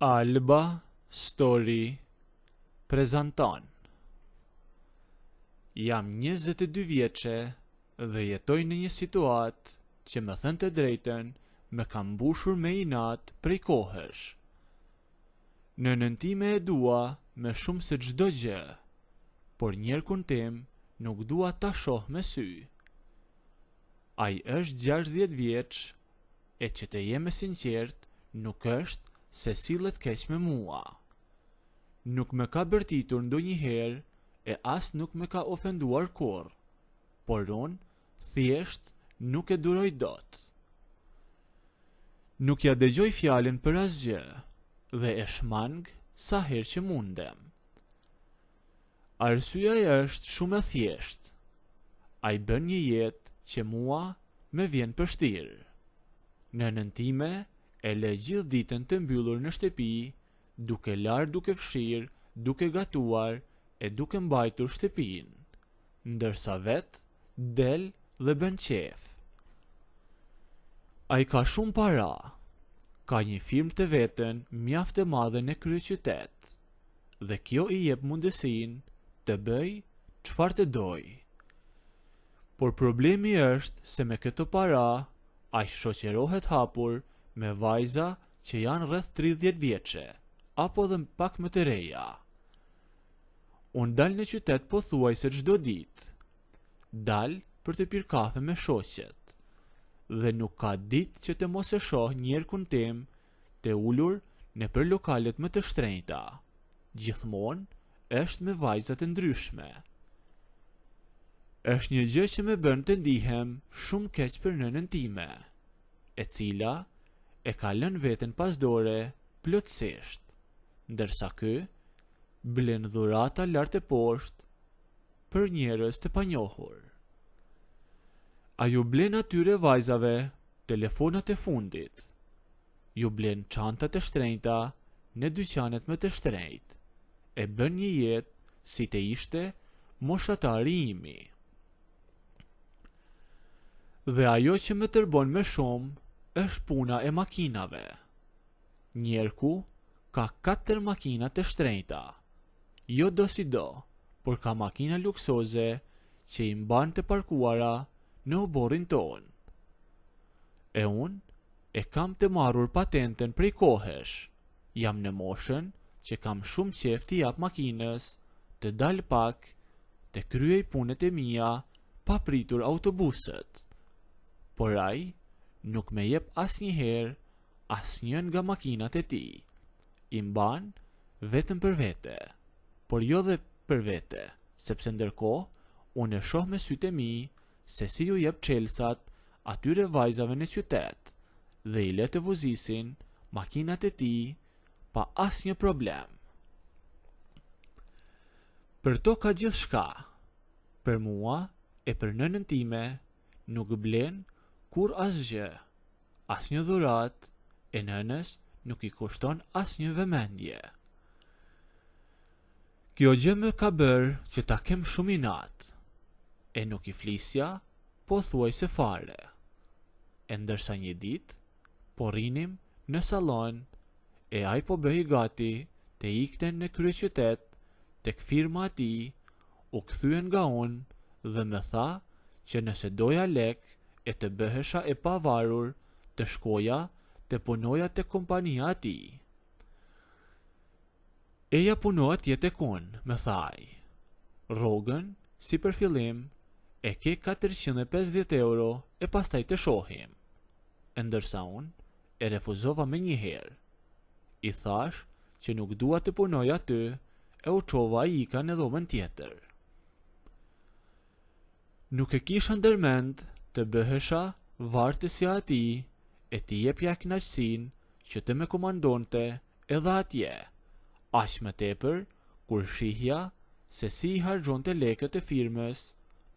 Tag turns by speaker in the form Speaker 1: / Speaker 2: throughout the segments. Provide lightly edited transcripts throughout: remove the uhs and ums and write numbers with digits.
Speaker 1: Alba Story prezanton. Jam 22 vjeçe dhe jetoj në një situatë që më thënë të drejtën më ka mbushur me inat prej kohësh. Nënën time e dua me shumë se çdo gjë, por njerkun tim nuk dua ta shoh me sy. Ai është 60 vjeç, e që të jem e sinqert, nuk është se sillet keq me mua. Nuk më ka bërtitur ndonjëherë e as nuk më ka ofenduar kurrë, por unë thjesht nuk e duroj dot. Nuk ja dëgjoj fjalën për asgjë dhe e shmang sa herë që mundem. Arsyeja është shumë e thjeshtë. Ai bën një jetë që mua më vjen vështirë. Nënën time e lë gjithë ditën të mbyllur në shtëpi, duke larë, duke fshirë, duke gatuar e duke mbajtur shtëpinë, ndërsa vetë del dhe bën qef. Ai ka shumë para, ka një firmë të vetën mjaft e madhe në kryeqytet, dhe kjo i jep mundësinë të bëj çfarë të doj. Por problemi është se me këto para, ai shoqërohet hapur me vajza që janë rreth 30 vjeçe, apo dhe pak më të reja. Unë dal në qytet pothuajse çdo ditë. Dal për të pirë kafe me shoqet, dhe nuk ka ditë që të mos e shoh njerkun tim të ulur nëpër lokalet më të shtrenjta. Gjithmonë është me vajza të ndryshme. Është një gjë që më bën të ndihem shumë keq për nënën time, e cila e ka lënë veten pas dore plotësisht, ndërsa ky blen dhurata lart e poshtë për njerëz të panjohur. Ai ju blen atyre vajzave telefonat e fundit, ju blen çantat e shtrenjta në dyqanet më të shtrenjtë, e bën një jetë si të ishte moshatari imi. Dhe ajo që më tërbon më shumë është puna e makinave. Njerku ka 4 makina të shtrenjta, jo do si do, por ka makina luksoze që i mban të parkuara në oborrin ton. E unë e kam të marrur patenten prej kohësh. Jam në moshën që kam shumë qejf t'i jap makinës të dal pak të kryej punët e mia pa pritur autobuset. Por ai nuk me jep asnjëherë asnjën nga makinat e tij. I mban vetëm për vete, por jo dhe për vete, sepse ndërkohë unë e shoh me sytë e mi se si ju jep çelsat atyre vajzave në qytet dhe i le të vozisin makinat e tij pa asnjë problem. Për to ka gjithçka. Për mua e për nënën time nuk blen kur asgjë, asnjë dhuratë, e nënës nuk i kushton asnjë vëmendje. Kjo gjë më ka bërë që ta kem shumë inat, e nuk i flisja pothuajse fare. E ndërsa një ditë po rrinim në sallon e ai po bëhej gati të ikte në kryeqytet tek firma e tij, u kthyen nga unë dhe më tha që nëse doja lek e të bëhesha e pavarur, të shkoja të punoja te kompania e tij. Eja punoa atje tek unë, më tha ai. Rrogën, si për fillim, e ke 450 euro e pastaj të shohim. E ndërsa unë e refuzova me njëherë. I thash që nuk dua të punoj aty e u çova ika në dhomën tjetër. Nuk e kisha ndërmend të bëhesha vartësja e atij e t'i jepja kënaqësinë që të më komandonte edhe atje, aq më tepër kur shihja se si i harxhonte lekët e firmës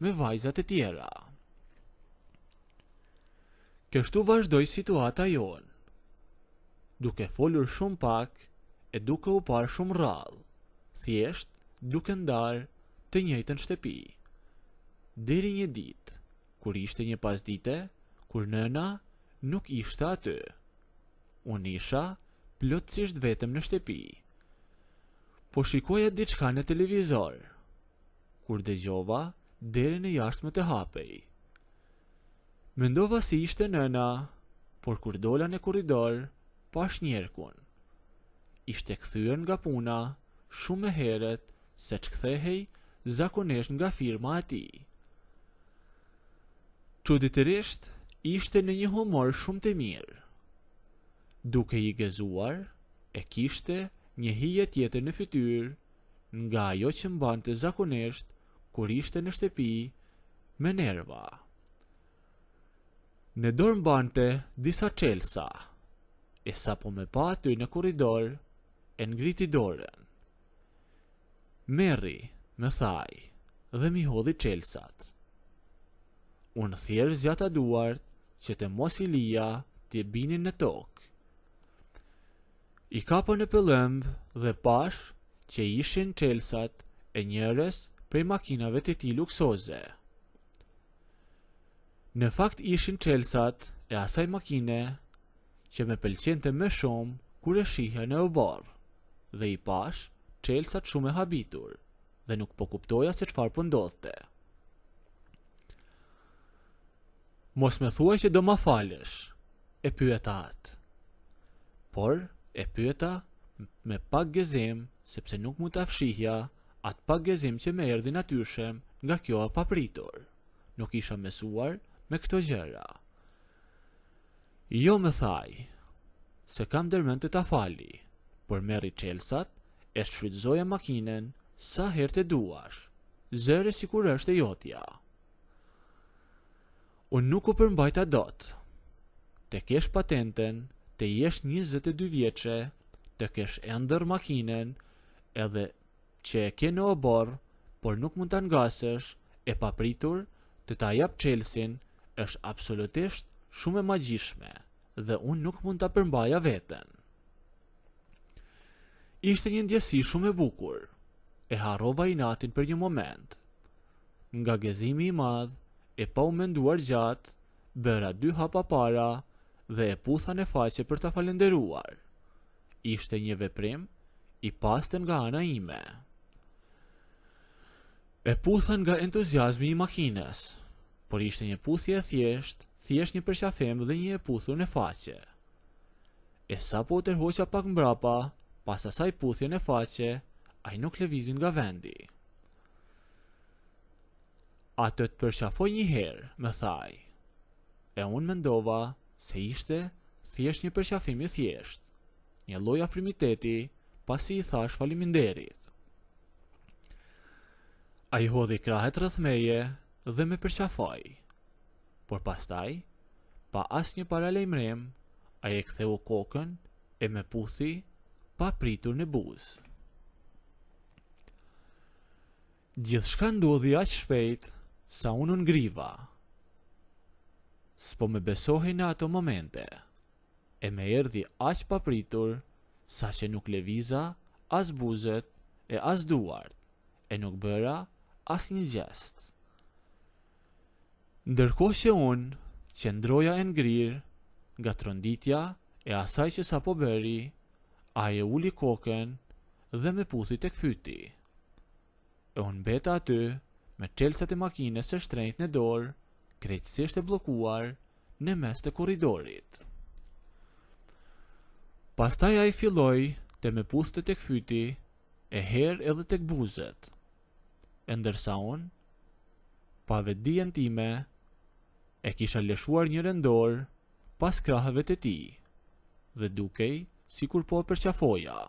Speaker 1: me vajzat e tjera. Kështu vazhdoi situata jonë, duke folur shumë pak e duke u parë shumë rrallë, thjesht duke ndarë të njëjtën shtëpi. Deri një ditë, kur ishte një pasdite, kur nëna nuk ishte aty. Unë isha plotësisht vetëm në shtëpi. Po shikoja diçka në televizor, kur dëgjova derën e jashtme të hapej. Mendova si ishte nëna, por kur dola në korridor, pash Njerkun. Ishte kthyer nga puna shumë e herët se ç'kthehej zakonisht nga firma e tij. Çuditërisht, ishte në një humor shumë të mirë. Duke i gëzuar, e kishte një hije tjetër në fytyrë nga ajo që mbante zakonisht kur ishte në shtëpi me nerva. Në dorë mbante disa çelësa, e sapo me pa aty në korridor, e ngriti dorën. Merri, më thaj, dhe mi hodhi çelësat. Unë thjesht zjata duart që të mos i lija të binin në tokë. I kapa në pëllëmb dhe pash që ishin çelësat e njërës prej makinave të tij luksoze. Në fakt ishin çelësat e asaj makine që me pëlqente më shumë kur e shihja në oborr, dhe i pash çelësat shumë e habitur dhe nuk po kuptoja se çfarë po ndodhte. Mos me thuaj që do ma falësh, e pyeta atë. Por e pyeta me pak gëzim, sepse nuk mund ta fshihja atë pak gëzim që më erdhi natyrshem nga kjo e papritur. Nuk isha mësuar me këto gjëra. Jo, më thaj, se kam dërmend të ta fali, por merri çelësat, e shfrytëzoja makinën sa herë të duash, zëre sikur është e jotja. Unë nuk u përmbajta dot. Të kesh patenten, të jesh 22 vjeçe, të kesh ëndër makinën, edhe që e ke në oborr, por nuk mund ta ngasësh, e papritur të ta jap çelësin, është absolutisht shumë e magjishme, dhe unë nuk mund ta përmbaja veten. Ishte një ndjesi shumë e bukur. E harrova inatin për një moment. Nga gëzimi i madh, e pa u menduar gjatë, bëra 2 hapa para dhe e putha në faqe për ta falenderuar. Ishte një veprim i pastër nga ana ime. E putha nga entuziazmi i makinës, por ishte një puthje e thjesht një përqafim dhe një e puthur në faqe. E sapo u tërhoqa pak mbrapa, pas asaj puthje në faqe, ai nuk lëvizin nga vendi. Atë të përqafoj një herë, më thaj, e unë mendova se ishte thjesht një përqafim i thjesht, një lloj afrimiteti, pasi i thash faleminderit. Ai hodhi krahet rreth meje dhe me përqafoi, por pastaj, pa asnjë paralajmërim, ai e ktheu kokën e me puthi pa pritur në buzë. Gjithçka ndodhi aq shpejt sa unë ngriva. S'po me besohej në ato momente, e me erdhi aq papritur sa që nuk lëviza as buzët e as duart, e nuk bëra as një gjest. Ndërkohë që unë qëndroja e ngrirë nga tronditja e asaj që sapo bëri, ai e uli kokën dhe me puthi tek fyti. E unë mbeta aty me çelësat e makinës së shtrenjtë në dorë, krejtësisht e bllokuar në mes të korridorit. Pastaj ai filloi të me puthte tek fyti, e herë edhe tek buzët, e ndërsa unë, pa vetdijen time, e kisha lëshuar njërën dorë pas krahëve të tij, dhe dukej sikur po përqafoja.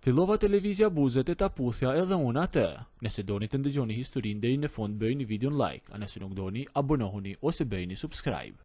Speaker 1: Fillova të lëvizja buzët e ta puthja edhe unë atë. Nëse doni të ndëgjoni historinë deri në fund, bëjini videon like, a nëse nuk doni, abonohuni ose bëjini subscribe.